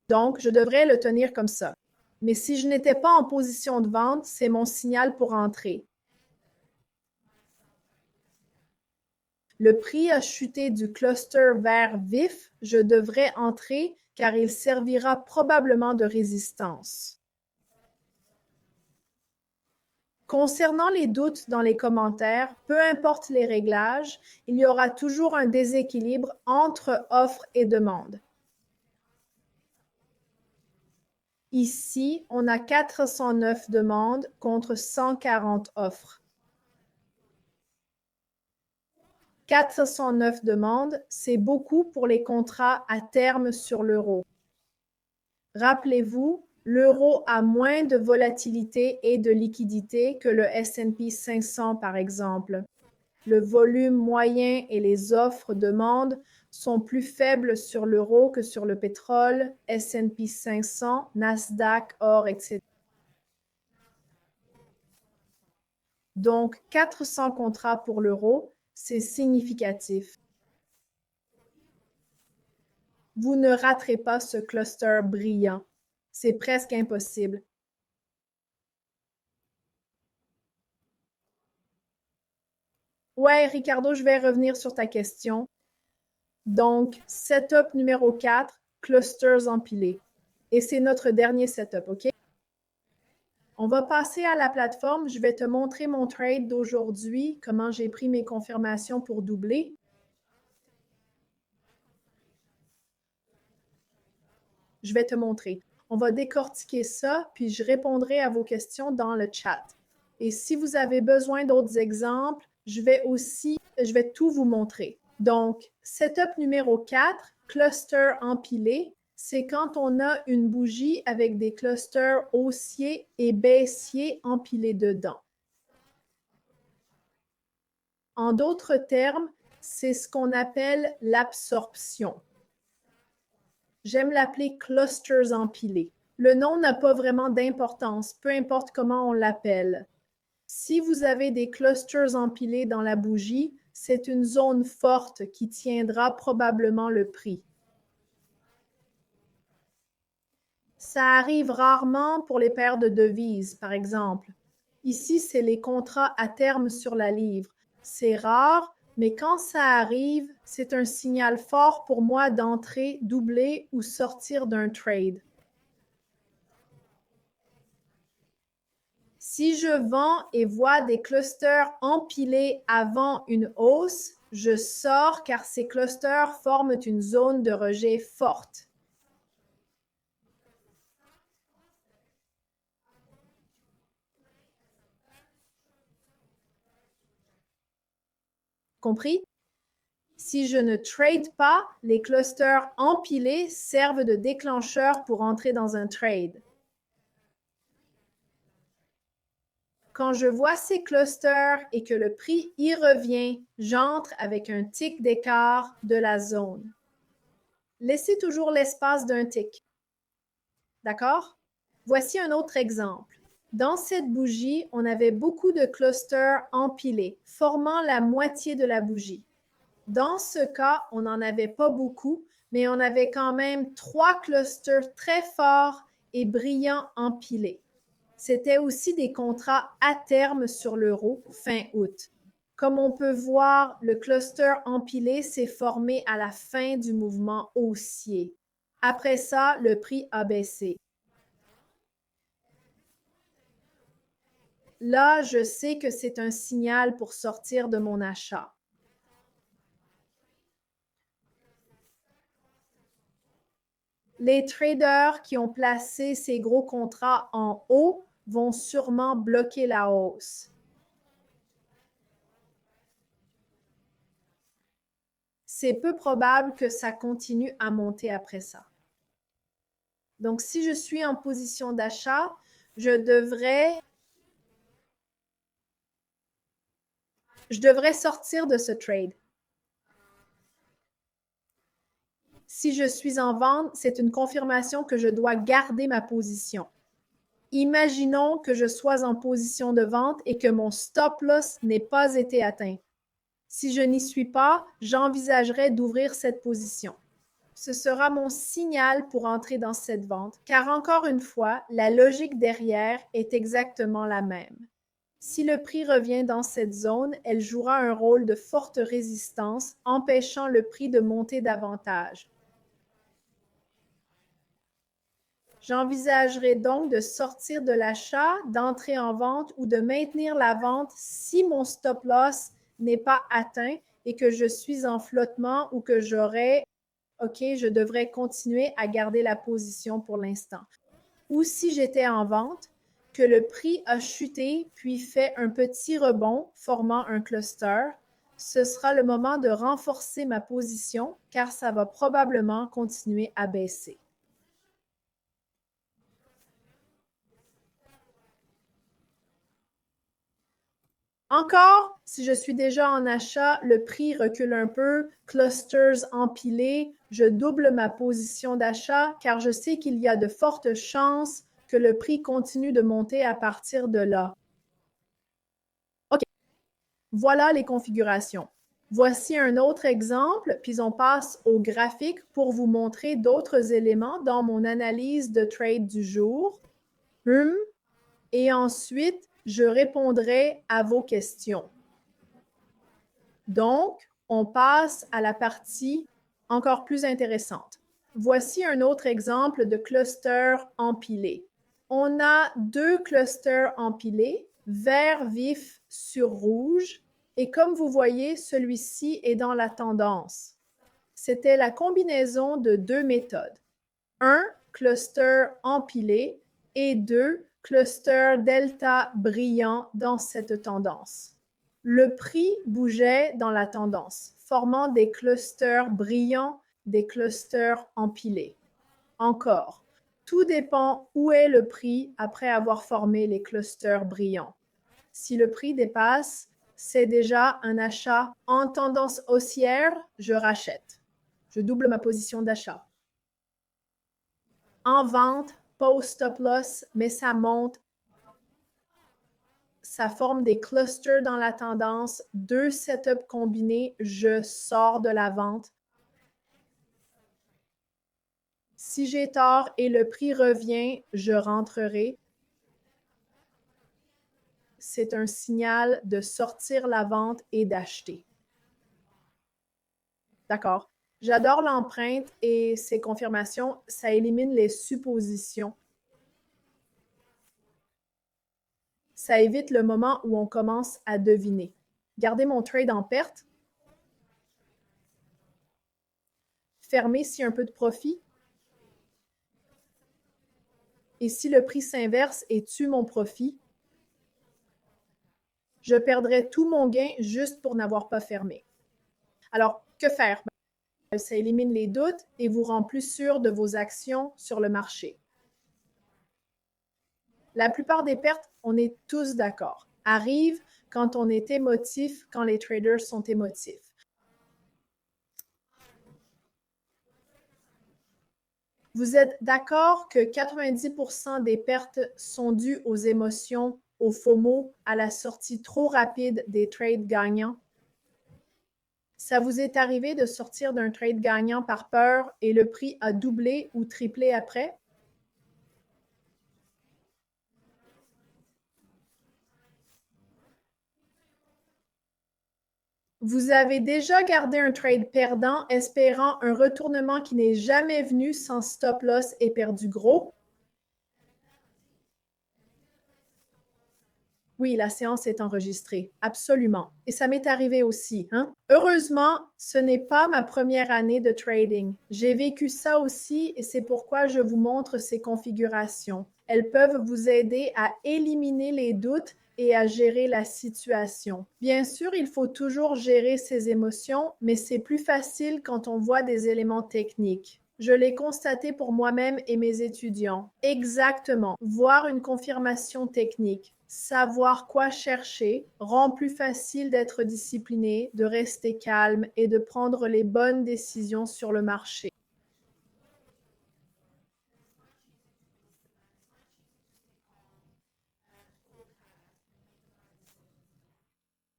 Donc, je devrais le tenir comme ça. Mais si je n'étais pas en position de vente, c'est mon signal pour entrer. Le prix a chuté du cluster vert vif, je devrais entrer car il servira probablement de résistance. Concernant les doutes dans les commentaires, peu importe les réglages, il y aura toujours un déséquilibre entre offre et demande. Ici, on a 409 demandes contre 140 offres. 409 demandes, c'est beaucoup pour les contrats à terme sur l'euro. Rappelez-vous, l'euro a moins de volatilité et de liquidité que le S&P 500 par exemple. Le volume moyen et les offres-demandes sont plus faibles sur l'euro que sur le pétrole, S&P 500, Nasdaq, or, etc. Donc, 400 contrats pour l'euro, c'est significatif. Vous ne raterez pas ce cluster brillant. C'est presque impossible. Ouais, Ricardo, je vais revenir sur ta question. Donc, setup numéro 4, clusters empilés. Et c'est notre dernier setup, OK? On va passer à la plateforme. Je vais te montrer mon trade d'aujourd'hui, comment j'ai pris mes confirmations pour doubler. Je vais te montrer. On va décortiquer ça, puis je répondrai à vos questions dans le chat. Et si vous avez besoin d'autres exemples, je vais tout vous montrer. Donc, setup numéro 4, cluster empilé, c'est quand on a une bougie avec des clusters haussiers et baissiers empilés dedans. En d'autres termes, c'est ce qu'on appelle l'absorption. J'aime l'appeler clusters empilés. Le nom n'a pas vraiment d'importance, peu importe comment on l'appelle. Si vous avez des clusters empilés dans la bougie, c'est une zone forte qui tiendra probablement le prix. Ça arrive rarement pour les paires de devises, par exemple. Ici, c'est les contrats à terme sur la livre. C'est rare, mais quand ça arrive, c'est un signal fort pour moi d'entrer, doubler ou sortir d'un trade. Si je vends et vois des clusters empilés avant une hausse, je sors car ces clusters forment une zone de rejet forte. Compris? Si je ne trade pas, les clusters empilés servent de déclencheur pour entrer dans un trade. Quand je vois ces clusters et que le prix y revient, j'entre avec un tick d'écart de la zone. Laissez toujours l'espace d'un tick. D'accord? Voici un autre exemple. Dans cette bougie, on avait beaucoup de clusters empilés, formant la moitié de la bougie. Dans ce cas, on n'en avait pas beaucoup, mais on avait quand même 3 clusters très forts et brillants empilés. C'était aussi des contrats à terme sur l'euro fin août. Comme on peut voir, le cluster empilé s'est formé à la fin du mouvement haussier. Après ça, le prix a baissé. Là, je sais que c'est un signal pour sortir de mon achat. Les traders qui ont placé ces gros contrats en haut vont sûrement bloquer la hausse. C'est peu probable que ça continue à monter après ça. Donc, si je suis en position d'achat, je devrais sortir de ce trade. Si je suis en vente, c'est une confirmation que je dois garder ma position. Imaginons que je sois en position de vente et que mon stop loss n'ait pas été atteint. Si je n'y suis pas, j'envisagerais d'ouvrir cette position. Ce sera mon signal pour entrer dans cette vente, car encore une fois, la logique derrière est exactement la même. Si le prix revient dans cette zone, elle jouera un rôle de forte résistance, empêchant le prix de monter davantage. J'envisagerai donc de sortir de l'achat, d'entrer en vente ou de maintenir la vente si mon stop loss n'est pas atteint et que je suis en flottement ou que je devrais continuer à garder la position pour l'instant. Ou si j'étais en vente, que le prix a chuté puis fait un petit rebond formant un cluster, ce sera le moment de renforcer ma position car ça va probablement continuer à baisser. Encore, si je suis déjà en achat, le prix recule un peu, clusters empilés, je double ma position d'achat car je sais qu'il y a de fortes chances que le prix continue de monter à partir de là. OK, voilà les configurations. Voici un autre exemple, puis on passe au graphique pour vous montrer d'autres éléments dans mon analyse de trade du jour. Et ensuite, je répondrai à vos questions. Donc, on passe à la partie encore plus intéressante. Voici un autre exemple de cluster empilé. On a deux clusters empilés, vert vif sur rouge, et comme vous voyez, celui-ci est dans la tendance. C'était la combinaison de deux méthodes. Un, cluster empilé, et deux, cluster delta brillant dans cette tendance. Le prix bougeait dans la tendance, formant des clusters brillants, des clusters empilés. Encore, tout dépend où est le prix après avoir formé les clusters brillants. Si le prix dépasse, c'est déjà un achat en tendance haussière, je rachète. Je double ma position d'achat. En vente, post-stop loss, mais ça monte. Ça forme des clusters dans la tendance, deux setups combinés, je sors de la vente. Si j'ai tort et le prix revient, je rentrerai. C'est un signal de sortir la vente et d'acheter. D'accord. J'adore l'empreinte et ses confirmations, ça élimine les suppositions. Ça évite le moment où on commence à deviner. Gardez mon trade en perte. Fermer s'il y a un peu de profit. Et si le prix s'inverse et tue mon profit, je perdrai tout mon gain juste pour n'avoir pas fermé. Alors, que faire? Ça élimine les doutes et vous rend plus sûr de vos actions sur le marché. La plupart des pertes, on est tous d'accord, arrivent quand on est émotif, quand les traders sont émotifs. Vous êtes d'accord que 90% des pertes sont dues aux émotions, au FOMO, à la sortie trop rapide des trades gagnants? Ça vous est arrivé de sortir d'un trade gagnant par peur et le prix a doublé ou triplé après? Vous avez déjà gardé un trade perdant espérant un retournement qui n'est jamais venu sans stop loss et perdu gros? Oui, la séance est enregistrée, absolument. Et ça m'est arrivé aussi. Heureusement, ce n'est pas ma première année de trading. J'ai vécu ça aussi et c'est pourquoi je vous montre ces configurations. Elles peuvent vous aider à éliminer les doutes et à gérer la situation. Bien sûr, il faut toujours gérer ses émotions, mais c'est plus facile quand on voit des éléments techniques. Je l'ai constaté pour moi-même et mes étudiants. Exactement. Voir une confirmation technique, savoir quoi chercher, rend plus facile d'être discipliné, de rester calme et de prendre les bonnes décisions sur le marché.